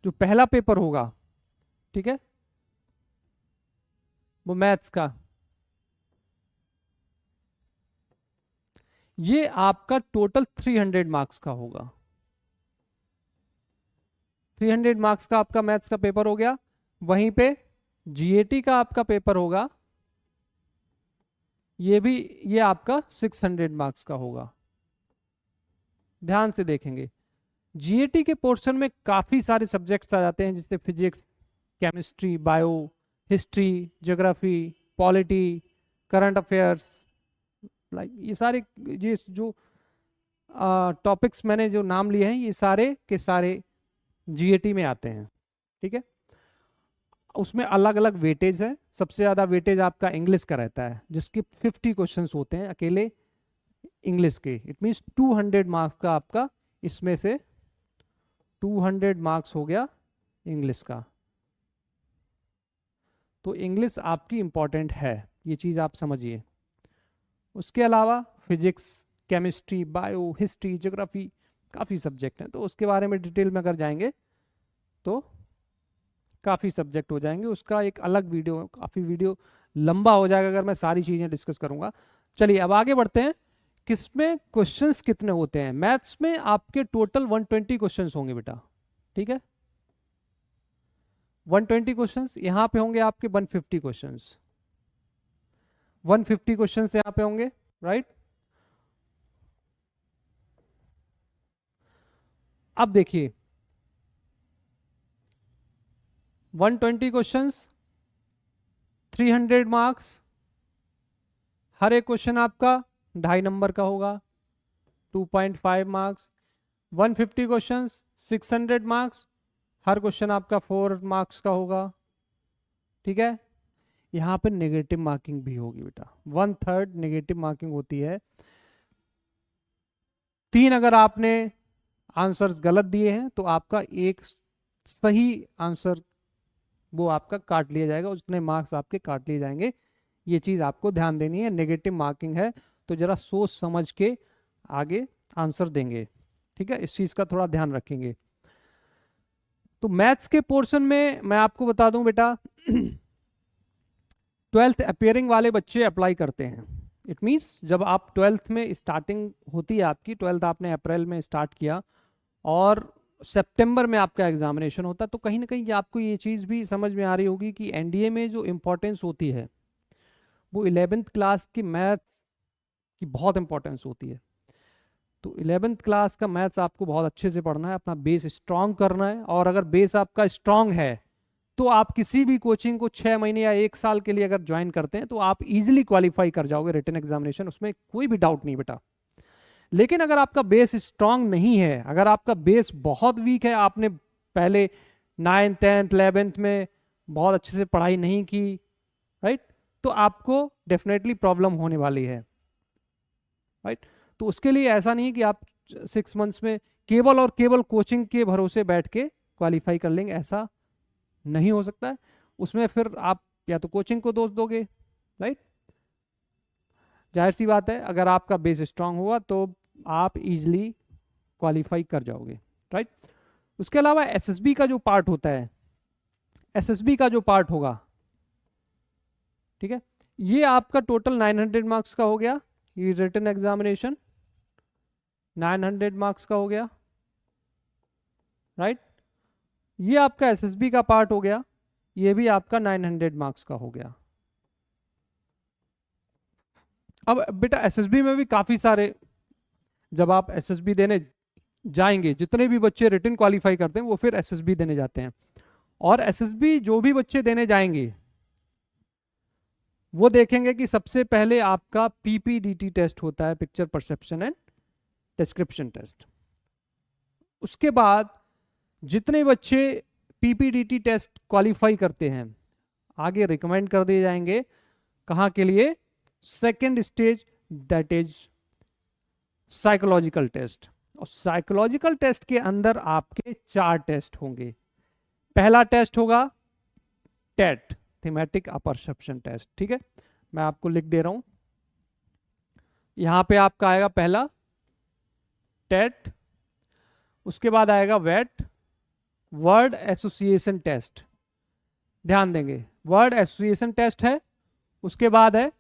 जो पहला पेपर होगा, ठीक है, वो मैथ्स का, ये आपका टोटल 300 मार्क्स का होगा। 300 मार्क्स का आपका मैथ्स का पेपर हो गया। वहीं पे जीएटी का आपका पेपर होगा, ये आपका 600 मार्क्स का होगा। ध्यान से देखेंगे, जीएटी के पोर्शन में काफी सारे सब्जेक्ट्स आ जाते हैं, जैसे physics, chemistry, bio, history, geography, polity, current affairs, like ये सारे, ये जो टॉपिक्स मैंने जो नाम लिए हैं, ये सारे के सारे जीएटी में आते हैं। ठीक है, उसमें अलग अलग वेटेज है। सबसे ज़्यादा वेटेज आपका इंग्लिश का रहता है, जिसके 50 क्वेश्चंस होते हैं अकेले इंग्लिश के। इट मीन्स 200 मार्क्स का आपका, इसमें से 200 मार्क्स हो गया इंग्लिश का। तो इंग्लिश आपकी इंपॉर्टेंट है, ये चीज़ आप समझिए। उसके अलावा physics, chemistry, bio, history, geography, काफ़ी सब्जेक्ट हैं, तो उसके बारे में डिटेल में अगर जाएंगे तो काफ़ी सब्जेक्ट हो जाएंगे। उसका एक अलग वीडियो, काफ़ी वीडियो लंबा हो जाएगा अगर मैं सारी चीज़ें डिस्कस करूंगा। चलिए अब आगे बढ़ते हैं। किसमें क्वेश्चंस कितने होते हैं? मैथ्स में आपके टोटल 120 क्वेश्चंस होंगे बेटा, ठीक है, 120 क्वेश्चंस। यहाँ पे होंगे आपके 150 क्वेश्चंस, 150 क्वेश्चंस यहाँ पे होंगे, राइट। अब देखिए 120 क्वेश्चंस, 300 मार्क्स, हर एक क्वेश्चन आपका 2.5 नंबर का होगा, 2.5 मार्क्स। 150 क्वेश्चंस, 600 मार्क्स, हर क्वेश्चन आपका 4 मार्क्स का होगा, ठीक है। यहाँ पे नेगेटिव मार्किंग भी होगी बेटा, 1/3 नेगेटिव मार्किंग होती है। 3 अगर आपने आंसर्स गलत दिए हैं तो आपका एक सही आंसर वो आपका काट लिया जाएगा, उतने मार्क्स आपके काट लिए जाएंगे। ये चीज़ आपको ध्यान देनी है, नेगेटिव मार्किंग है तो जरा सोच समझ के आगे आंसर देंगे, ठीक है, इस चीज़ का थोड़ा ध्यान रखेंगे। तो मैथ्स के पोर्शन में मैं आपको बता दूं बेटा 12th अपियरिंग वाले बच्चे अप्लाई करते हैं। इट मीन्स जब आप 12th में स्टार्टिंग होती है आपकी, 12th आपने अप्रैल में स्टार्ट किया और सितंबर में आपका एग्जामिनेशन होता है, तो कहीं ना कहीं आपको ये चीज़ भी समझ में आ रही होगी कि एनडीए में जो इम्पोर्टेंस होती है वो 11th क्लास की मैथ्स की बहुत इंपॉर्टेंस होती है। तो 11th क्लास का मैथ्स आपको बहुत अच्छे से पढ़ना है, अपना बेस स्ट्रांग करना है। और अगर बेस आपका स्ट्रांग है तो आप किसी भी कोचिंग को 6 महीने या 1 साल के लिए अगर ज्वाइन करते हैं तो आप इजीली क्वालिफाई कर जाओगे रिटन एग्जामिनेशन, उसमें कोई भी डाउट नहीं बेटा। लेकिन अगर आपका बेस स्ट्रांग नहीं है, अगर आपका बेस बहुत वीक है, आपने पहले 9th 10th 11th में बहुत अच्छे से पढ़ाई नहीं की, राइट, तो आपको डेफिनेटली प्रॉब्लम होने वाली है, राइट। तो उसके लिए ऐसा नहीं कि आप 6 मंथ्स में केवल और केवल कोचिंग के भरोसे बैठ के क्वालिफाई कर लेंगे, ऐसा नहीं हो सकता है। उसमें फिर आप या तो कोचिंग को दोष दोगे, राइट। जाहिर सी बात है, अगर आपका बेस स्ट्रांग होगा तो आप इजीली क्वालिफाई कर जाओगे, राइट। उसके अलावा एसएसबी का जो पार्ट होता है, एसएसबी का जो पार्ट होगा, ठीक है, ये आपका टोटल 900 मार्क्स का हो गया। ये रिटन एग्जामिनेशन 900 मार्क्स का हो गया, राइट। ये आपका एसएसबी का पार्ट हो गया, ये भी आपका 900 मार्क्स का हो गया। अब बेटा एसएसबी में भी काफी सारे, जब आप एसएसबी देने जाएंगे, जितने भी बच्चे रिटन क्वालिफाई करते हैं वो फिर एसएसबी देने जाते हैं। और एसएसबी जो भी बच्चे देने जाएंगे वो देखेंगे कि सबसे पहले आपका पीपीडीटी टेस्ट होता है, picture perception and description test. उसके बाद जितने बच्चे पीपीडीटी टेस्ट क्वालिफाई करते हैं आगे रिकमेंड कर दिए जाएंगे कहाँ के लिए? Second stage, that is psychological test. और साइकोलॉजिकल टेस्ट के अंदर आपके 4 टेस्ट होंगे। पहला टेस्ट होगा टेट, थीमेटिक अपरसेप्शन टेस्ट, ठीक है, मैं आपको लिख दे रहा हूं। यहां पे आपका आएगा पहला टेट, उसके बाद आएगा वेट, वर्ड एसोसिएशन टेस्ट, ध्यान देंगे, वर्ड एसोसिएशन टेस्ट है, उसके बाद है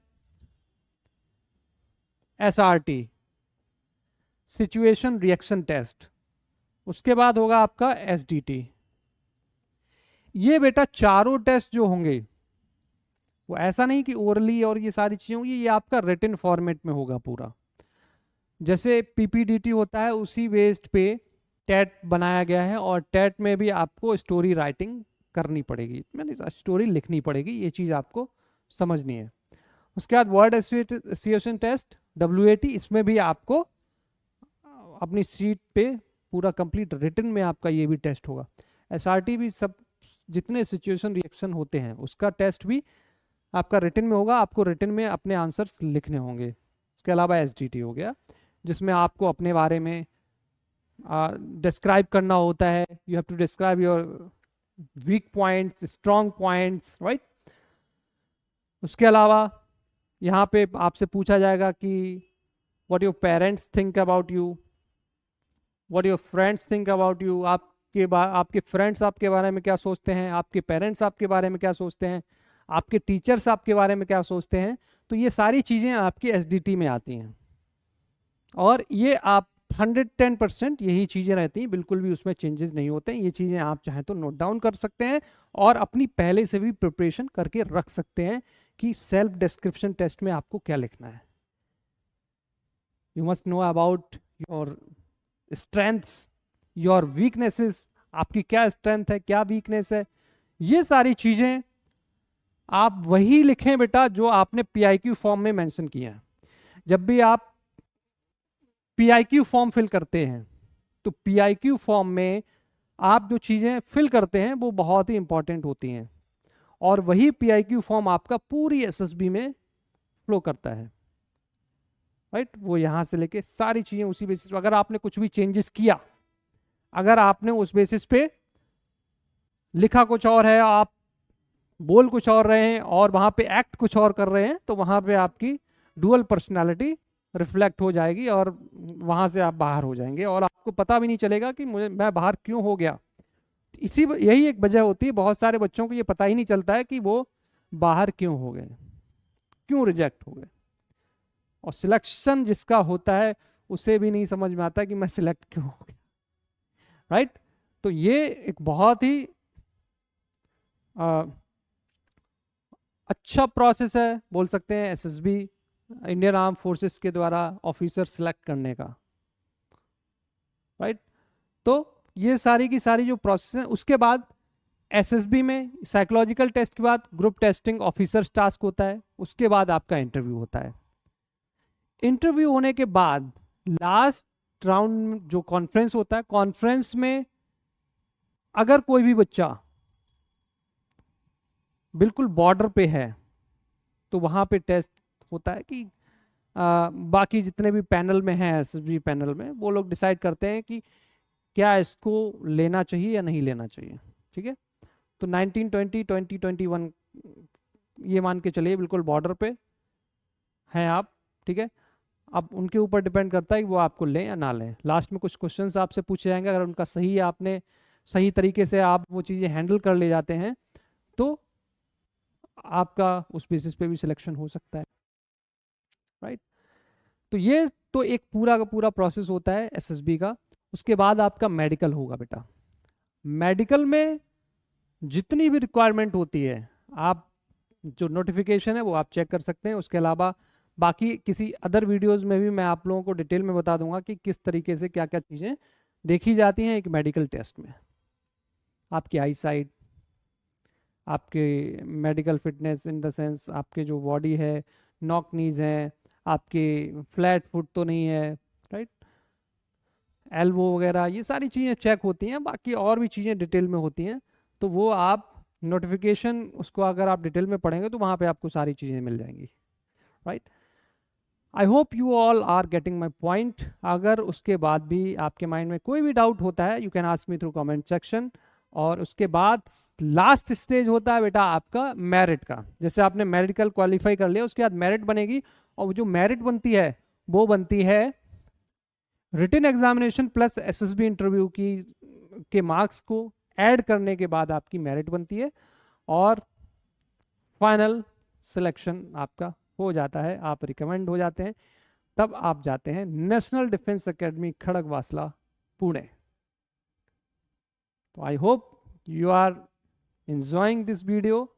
SRT, सिचुएशन रिएक्शन टेस्ट, उसके बाद होगा आपका SDT। ये बेटा चारों टेस्ट जो होंगे वो ऐसा नहीं कि ओरली और ये सारी चीजें होंगी, ये आपका रिटन फॉर्मेट में होगा पूरा। जैसे PPDT होता है उसी बेस्ड पे टेट बनाया गया है, और टेट में भी आपको स्टोरी राइटिंग करनी पड़ेगी, मैंने स्टोरी लिखनी पड़ेगी, ये चीज़ आपको समझनी है। उसके बाद वर्ड एसोसिएशन टेस्ट WAT, इसमें भी आपको अपनी सीट पे पूरा कंप्लीट रिटन में आपका ये भी टेस्ट होगा। SRT भी, सब जितने सिचुएशन रिएक्शन होते हैं उसका टेस्ट भी आपका रिटन में होगा, आपको रिटन में अपने आंसर्स लिखने होंगे। उसके अलावा SDT हो गया, जिसमें आपको अपने बारे में डिस्क्राइब करना होता है, you have to describe your weak points, strong points, right. उसके अलावा यहाँ पे आपसे पूछा जाएगा कि what your parents think about you, what your friends think about you, आपके फ्रेंड्स आपके बारे में क्या सोचते हैं, आपके पेरेंट्स आपके बारे में क्या सोचते हैं, आपके टीचर्स आपके बारे में क्या सोचते हैं। तो ये सारी चीज़ें आपकी SDT में आती हैं, और ये आप 110% यही चीज़ें रहती हैं, बिल्कुल भी उसमें चेंजेस नहीं होते हैं। ये चीज़ें आप चाहें तो नोट डाउन कर सकते हैं और अपनी पहले से भी प्रिपरेशन करके रख सकते हैं कि सेल्फ डिस्क्रिप्शन टेस्ट में आपको क्या लिखना है। You must know about your strengths, your weaknesses, आपकी क्या स्ट्रेंथ है क्या वीकनेस है, ये सारी चीज़ें आप वही लिखें बेटा जो आपने PIQ फॉर्म में मेंशन किया है। जब भी आप PIQ फॉर्म फिल करते हैं तो PIQ फॉर्म में आप जो चीज़ें फिल करते हैं वो बहुत ही इंपॉर्टेंट होती हैं, और वही PIQ फॉर्म आपका पूरी SSB में फ्लो करता है, राइट। वो यहाँ से लेके सारी चीज़ें उसी बेसिस पे, अगर आपने कुछ भी चेंजेस किया, अगर आपने उस बेसिस पे लिखा कुछ और है, आप बोल कुछ और रहे हैं और वहाँ पे एक्ट कुछ और कर रहे हैं, तो वहाँ पे आपकी डुअल पर्सनालिटी रिफ्लेक्ट हो जाएगी और वहाँ से आप बाहर हो जाएंगे, और आपको पता भी नहीं चलेगा कि मैं बाहर क्यों हो गया। यही एक वजह होती है, बहुत सारे बच्चों को ये पता ही नहीं चलता है कि वो बाहर क्यों हो गए, क्यों रिजेक्ट हो गए, और सिलेक्शन जिसका होता है उसे भी नहीं समझ में आता कि मैं सिलेक्ट क्यों हो गया, राइट। तो ये एक बहुत ही अच्छा प्रोसेस है, बोल सकते हैं SSB, इंडियन आर्म फोर्सेस के द्वारा ऑफिसर सिलेक्ट करने का, राइट। तो ये सारी की सारी जो प्रोसेस है, उसके बाद SSB में साइकोलॉजिकल टेस्ट के बाद ग्रुप टेस्टिंग ऑफिसर्स टास्क होता है, उसके बाद आपका इंटरव्यू होता है। इंटरव्यू होने के बाद लास्ट राउंड जो कॉन्फ्रेंस होता है, कॉन्फ्रेंस में अगर कोई भी बच्चा बिल्कुल बॉर्डर पे है तो वहाँ पे टेस्ट होता है कि बाकी जितने भी पैनल में हैं SSB पैनल में, वो लोग डिसाइड करते हैं कि क्या इसको लेना चाहिए या नहीं लेना चाहिए, ठीक है। तो 1920, 2021 ये मान के चलिए बिल्कुल बॉर्डर पे हैं आप, ठीक है। अब उनके ऊपर डिपेंड करता है कि वो आपको लें या ना लें। लास्ट में कुछ क्वेश्चंस आपसे पूछे जाएंगे, अगर उनका सही आपने सही तरीके से आप वो चीज़ें हैंडल कर ले जाते हैं तो आपका उस बेसिस पे भी सिलेक्शन हो सकता है, राइट। तो ये तो एक पूरा का पूरा प्रोसेस होता है SSB का। उसके बाद आपका मेडिकल होगा बेटा। मेडिकल में जितनी भी रिक्वायरमेंट होती है, आप जो नोटिफिकेशन है वो आप चेक कर सकते हैं। उसके अलावा बाकी किसी अदर वीडियोस में भी मैं आप लोगों को डिटेल में बता दूंगा कि किस तरीके से क्या क्या चीज़ें देखी जाती हैं एक मेडिकल टेस्ट में। आपकी आई साइट, आपके medical fitness in the sense आपके जो बॉडी है, नॉक नीज हैं, आपके फ्लैट फुट तो नहीं है, राइट, एल्बो वगैरह, ये सारी चीज़ें चेक होती हैं। बाकी और भी चीज़ें डिटेल में होती हैं, तो वो आप नोटिफिकेशन उसको अगर आप डिटेल में पढ़ेंगे तो वहाँ पे आपको सारी चीज़ें मिल जाएंगी, right. I hope you all are getting my point. अगर उसके बाद भी आपके माइंड में कोई भी डाउट होता है, you can ask me through comment section. और उसके बाद लास्ट स्टेज होता है बेटा आपका मेरिट का। जैसे आपने मेडिकल क्वालिफाई कर लिया, उसके बाद मेरिट बनेगी, और जो मेरिट बनती है वो बनती है written examination plus SSB interview की के मार्क्स को ऐड करने के बाद आपकी मेरिट बनती है और फाइनल सिलेक्शन आपका हो जाता है, आप रिकमेंड हो जाते हैं, तब आप जाते हैं National Defence Academy Khadakwasla Pune. तो I hope you are enjoying this video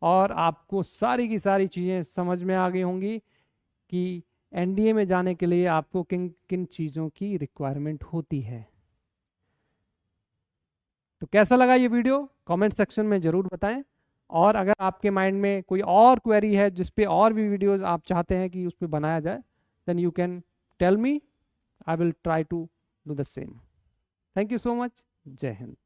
और आपको सारी की सारी चीज़ें समझ में आ गई होंगी कि एनडीए में जाने के लिए आपको किन किन चीज़ों की रिक्वायरमेंट होती है। तो कैसा लगा ये वीडियो कमेंट सेक्शन में ज़रूर बताएं, और अगर आपके माइंड में कोई और क्वेरी है जिस पे और भी वीडियोस आप चाहते हैं कि उस पर बनाया जाए, then you can tell me, I will try to do the same. Thank you so much. जय हिंद।